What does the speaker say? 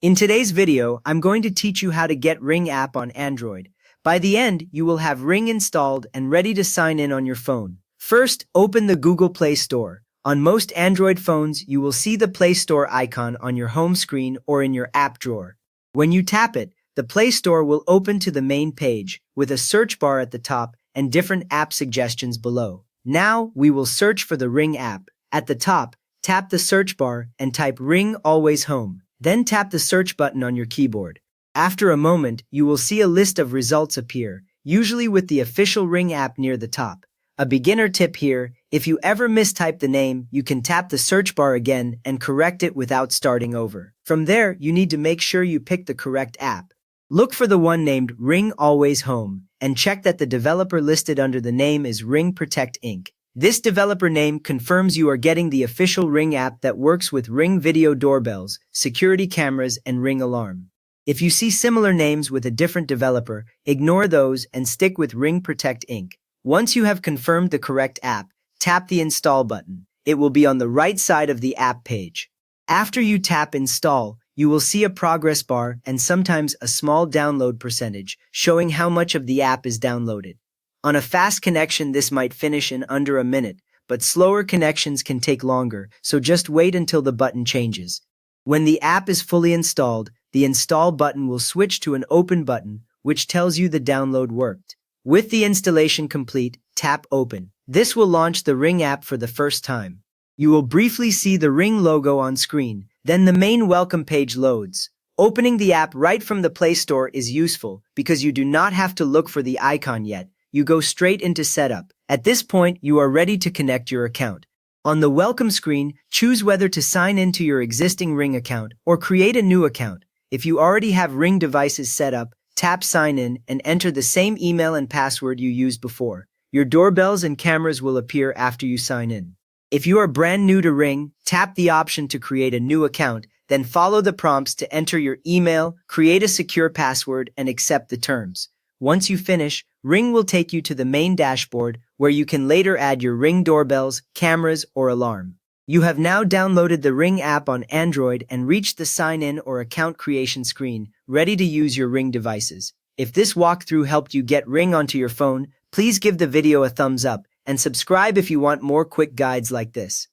In today's video, I'm going to teach you how to get Ring app on Android. By the end, you will have Ring installed and ready to sign in on your phone. First, open the Google Play Store. On most Android phones, you will see the Play Store icon on your home screen or in your app drawer. When you tap it, the Play Store will open to the main page, with a search bar at the top and different app suggestions below. Now, we will search for the Ring app. At the top, tap the search bar and type Ring Always Home. Then tap the search button on your keyboard. After a moment, you will see a list of results appear, usually with the official Ring app near the top. A beginner tip here: if you ever mistype the name, you can tap the search bar again and correct it without starting over. From there, you need to make sure you pick the correct app. Look for the one named Ring Always Home, and check that the developer listed under the name is Ring Protect Inc. This developer name confirms you are getting the official Ring app that works with Ring video doorbells, security cameras, and Ring alarm. If you see similar names with a different developer, ignore those and stick with Ring Protect Inc. Once you have confirmed the correct app, tap the Install button. It will be on the right side of the app page. After you tap Install, you will see a progress bar and sometimes a small download percentage, showing how much of the app is downloaded. On a fast connection, this might finish in under a minute, but slower connections can take longer, so just wait until the button changes. When the app is fully installed, the Install button will switch to an Open button, which tells you the download worked. With the installation complete, tap Open. This will launch the Ring app for the first time. You will briefly see the Ring logo on screen, then the main welcome page loads. Opening the app right from the Play Store is useful because you do not have to look for the icon yet. You go straight into Setup. At this point, you are ready to connect your account. On the welcome screen, choose whether to sign into your existing Ring account or create a new account. If you already have Ring devices set up, tap Sign In and enter the same email and password you used before. Your doorbells and cameras will appear after you sign in. If you are brand new to Ring, tap the option to create a new account, then follow the prompts to enter your email, create a secure password, and accept the terms. Once you finish, Ring will take you to the main dashboard where you can later add your Ring doorbells, cameras, or alarm. You have now downloaded the Ring app on Android and reached the sign-in or account creation screen, ready to use your Ring devices. If this walkthrough helped you get Ring onto your phone, please give the video a thumbs up and subscribe if you want more quick guides like this.